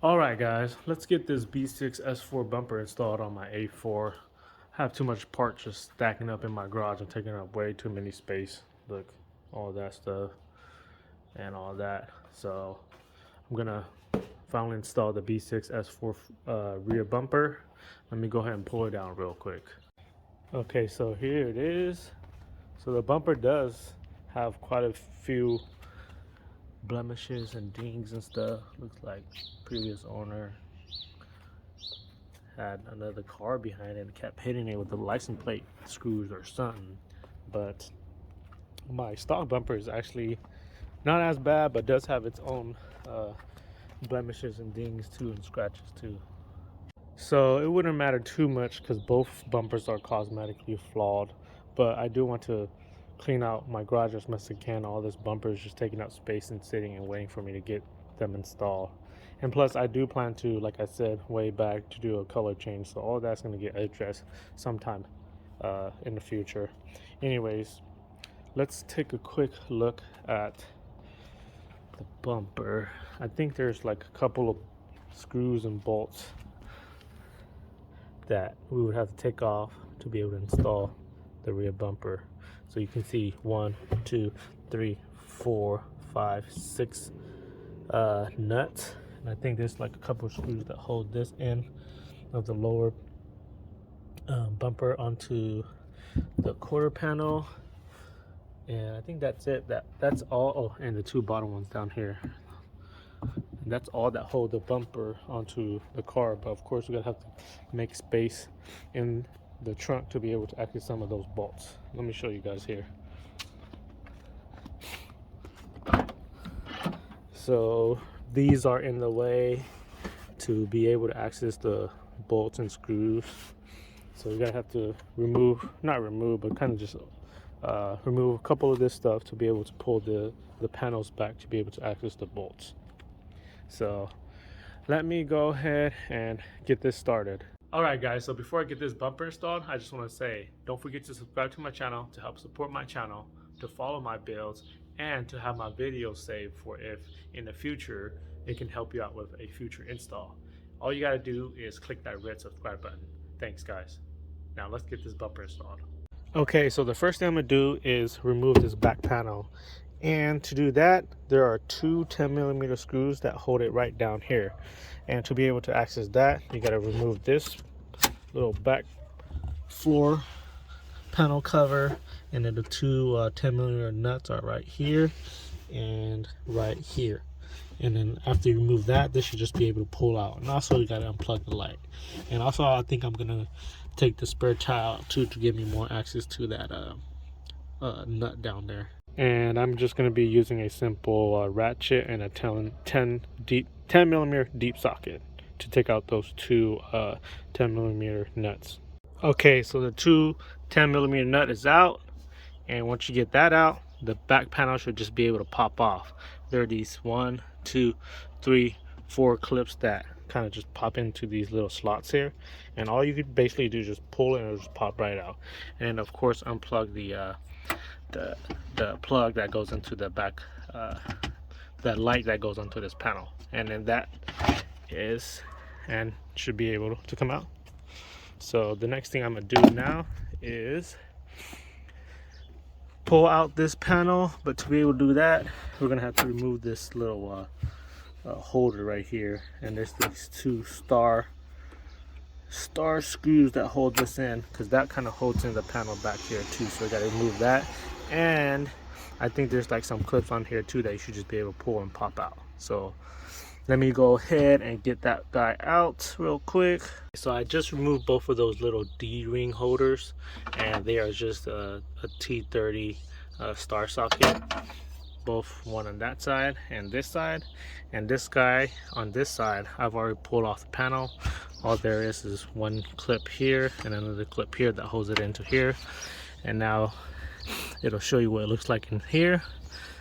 Alright guys, let's get this B6 S4 bumper installed on my A4. I have too much parts just stacking up in my garage and taking up way too many space. Look, all that stuff and all that. So I'm gonna finally install the B6 S4 rear bumper. Let me go ahead and pull it down real quick. Okay, so here it is. So the bumper does have quite a few blemishes and dings and stuff. Looks like previous owner had another car behind it and kept hitting it with the license plate screws or something. But my stock bumper is actually not as bad, but does have its own blemishes and dings too, and scratches too. So it wouldn't matter too much because both bumpers are cosmetically flawed. But I do want to clean out my garage as much as I can. All this bumper is just taking up space and sitting and waiting for me to get them installed. And plus, I do plan to, like I said way back, to do a color change. So all that's going to get addressed sometime in the future. Anyways, let's take a quick look at the bumper. I think there's like a couple of screws and bolts that we would have to take off to be able to install the rear bumper. So you can see 1, 2, 3, 4, 5, 6 nuts. And I think there's like a couple of screws that hold this end of the lower bumper onto the quarter panel. And I think that's it. That's all. Oh, and the two bottom ones down here. And that's all that hold the bumper onto the car. But of course, we're gonna have to make space in the trunk to be able to access some of those bolts. Let me show you guys here. So these are in the way to be able to access the bolts and screws. So we're gonna have to not remove, but kind of just remove a couple of this stuff to be able to pull the panels back to be able to access the bolts. So let me go ahead and get this started. Alright guys, so before I get this bumper installed, I just want to say don't forget to subscribe to my channel to help support my channel, to follow my builds, and to have my videos saved for if in the future it can help you out with a future install. All you gotta do is click that red subscribe button. Thanks guys. Now let's get this bumper installed. Okay, so the first thing I'm gonna do is remove this back panel. And to do that, there are two 10mm screws that hold it right down here. And to be able to access that, you gotta remove this little back floor panel cover, and then the two 10mm nuts are right here and right here. And then after you remove that, this should just be able to pull out. And also you gotta unplug the light. And also I think I'm gonna take the spare tire out too to give me more access to that nut down there. And I'm just going to be using a simple ratchet and a 10mm deep socket to take out those two 10mm nuts. Okay, so the two 10mm nut is out, and once you get that out, the back panel should just be able to pop off. There are these 1, 2, 3, 4 clips that kind of just pop into these little slots here, and all you could basically do is just pull it and it'll just pop right out. And of course unplug the plug that goes into the back, that light that goes onto this panel, and then that is and should be able to come out. So the next thing I'm gonna do now is pull out this panel, but to be able to do that, we're gonna have to remove this little holder right here, and there's these two star screws that hold this in, because that kind of holds in the panel back here too. So we got to remove that, and I think there's like some clips on here too that you should just be able to pull and pop out. So let me go ahead and get that guy out real quick. So I just removed both of those little D-ring holders, and they are just a T30 star socket, both one on that side and this side. And this guy on this side, I've already pulled off the panel. All there is one clip here and another clip here that holds it into here. And now it'll show you what it looks like in here.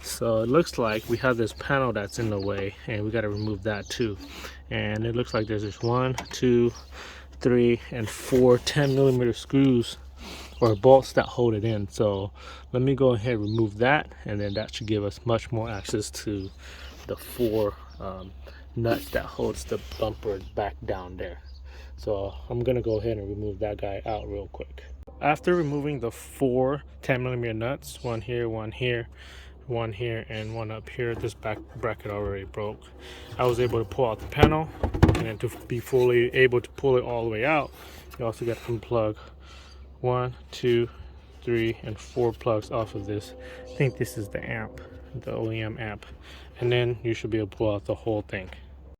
So it looks like we have this panel that's in the way, and we got to remove that too. And it looks like there's this 1, 2, 3, and 4 10mm screws or bolts that hold it in. So let me go ahead and remove that, and then that should give us much more access to the 4 nuts that holds the bumper back down there. So I'm gonna go ahead and remove that guy out real quick. After removing the 4 10mm nuts, one here, one here, one here, and one up here, this back bracket already broke. I was able to pull out the panel, and then to be fully able to pull it all the way out, you also got to unplug 1, 2, 3, and 4 plugs off of this. I think this is the amp, the OEM amp, and then you should be able to pull out the whole thing.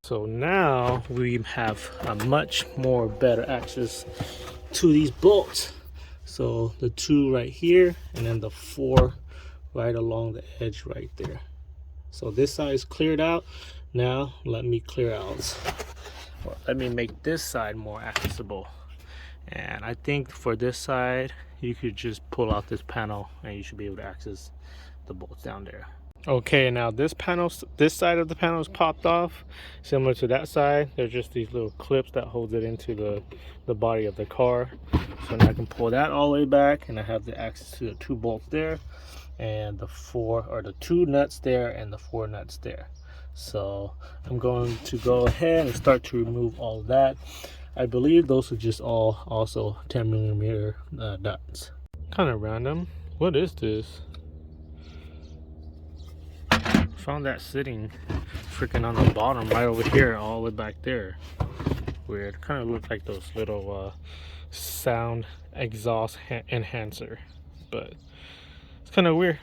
So now we have a much more better access to these bolts. So the 2 right here, and then the 4 right along the edge right there. So this side is cleared out. Now let me clear out, or let me make this side more accessible. And I think for this side, you could just pull out this panel and you should be able to access the bolts down there. Okay, now this side of the panel is popped off, similar to that side. They're just these little clips that hold it into the body of the car. So now I can pull that all the way back, and I have the access to the 2 bolts there, and the 2 nuts there, and the 4 nuts there. So I'm going to go ahead and start to remove all of that. I believe those are just all also 10mm nuts. Kind of random. What is this? Found that sitting freaking on the bottom right over here, all the way back there. Weird. Kind of look like those little sound exhaust enhancer, but it's kind of weird.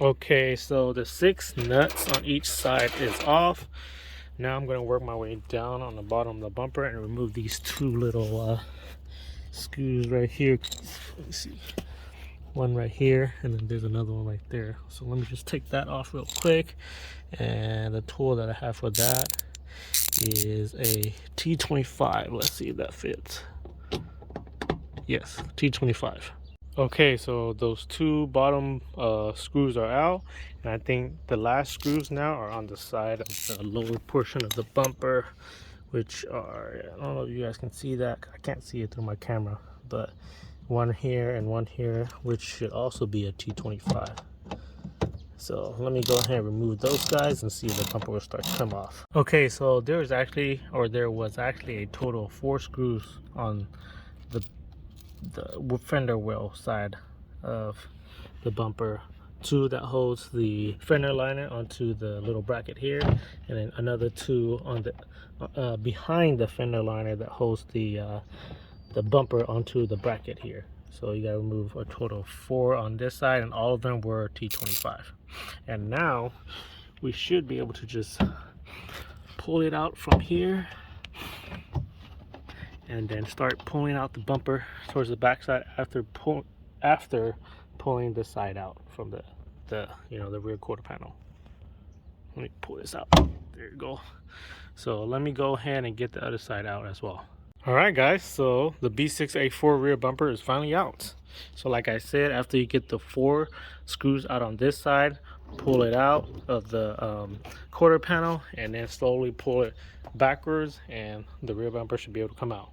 Okay, so the 6 nuts on each side is off. Now I'm going to work my way down on the bottom of the bumper and remove these 2 little screws right here. Let me see. One right here, and then there's another one right there. So let me just take that off real quick. And the tool that I have for that is a T25. Let's see if that fits. Yes, T25. Okay, so those 2 bottom screws are out, and I think the last screws now are on the side of the lower portion of the bumper, which are, I don't know if you guys can see that. I can't see it through my camera, but one here and one here, which should also be a T25. So let me go ahead and remove those guys and see if the bumper will start to come off. Okay, so there was actually a total of 4 screws on the fender well side of the bumper. 2 that holds the fender liner onto the little bracket here, and then another 2 on the behind the fender liner that holds the bumper onto the bracket here. So you gotta remove a total of 4 on this side, and all of them were T25. And now we should be able to just pull it out from here and then start pulling out the bumper towards the back side after pulling the side out from the rear quarter panel. Let me pull this out. There you go. So let me go ahead and get the other side out as well. Alright guys, so the B6 A4 rear bumper is finally out. So like I said, after you get the 4 screws out on this side, pull it out of the quarter panel and then slowly pull it backwards, and the rear bumper should be able to come out.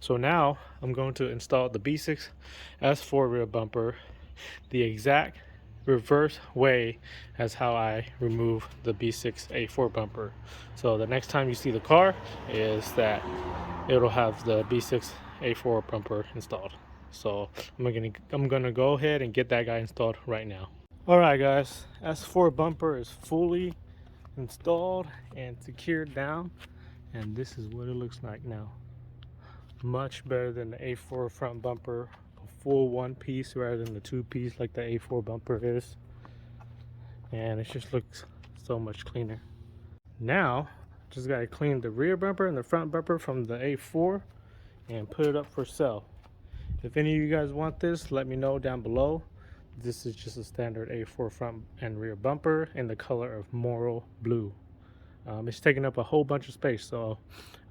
So now I'm going to install the B6 S4 rear bumper the exact reverse way as how I remove the B6 A4 bumper. So the next time you see the car is that it'll have the B6 A4 bumper installed. So I'm gonna go ahead and get that guy installed right now. Alright guys, S4 bumper is fully installed and secured down, and this is what it looks like now. Much better than the A4 front bumper, a full 1-piece rather than the 2-piece like the A4 bumper is, and it just looks so much cleaner. Now just gotta clean the rear bumper and the front bumper from the A4 and put it up for sale. If any of you guys want this, let me know down below. This is just a standard A4 front and rear bumper in the color of Moral Blue. It's taking up a whole bunch of space, so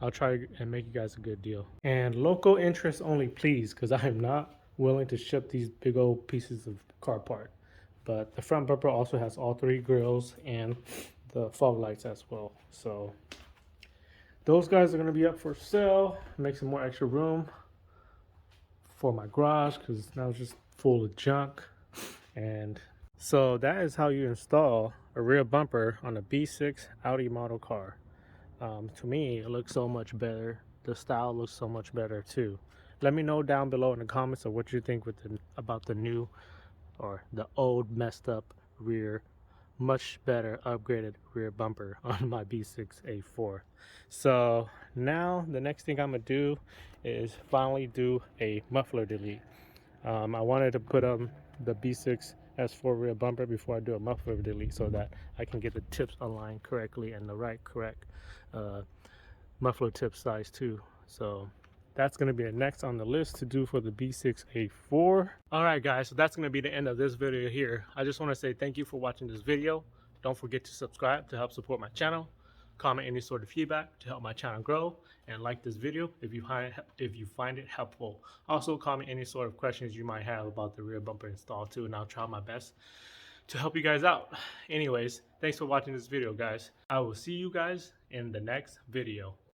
I'll try and make you guys a good deal. And local interest only, please, because I am not willing to ship these big old pieces of car part. But the front bumper also has all 3 grills and the fog lights as well. So those guys are going to be up for sale. Make some more extra room for my garage because now it's just full of junk. And so that is how you install a rear bumper on a B6 Audi model car. To me, it looks so much better. The style looks so much better too. Let me know down below in the comments of what you think about the new or the old messed up rear, much better upgraded rear bumper on my B6 A4. So now the next thing I'm gonna do is finally do a muffler delete. I wanted to put the B6 S4 rear bumper before I do a muffler delete so that I can get the tips aligned correctly and the correct uh, muffler tip size too. So that's going to be the next on the list to do for the B6A4. All right, guys, so that's going to be the end of this video here. I just want to say thank you for watching this video. Don't forget to subscribe to help support my channel. Comment any sort of feedback to help my channel grow, and like this video if you find it helpful. Also, comment any sort of questions you might have about the rear bumper install too, and I'll try my best to help you guys out. Anyways, thanks for watching this video, guys. I will see you guys in the next video.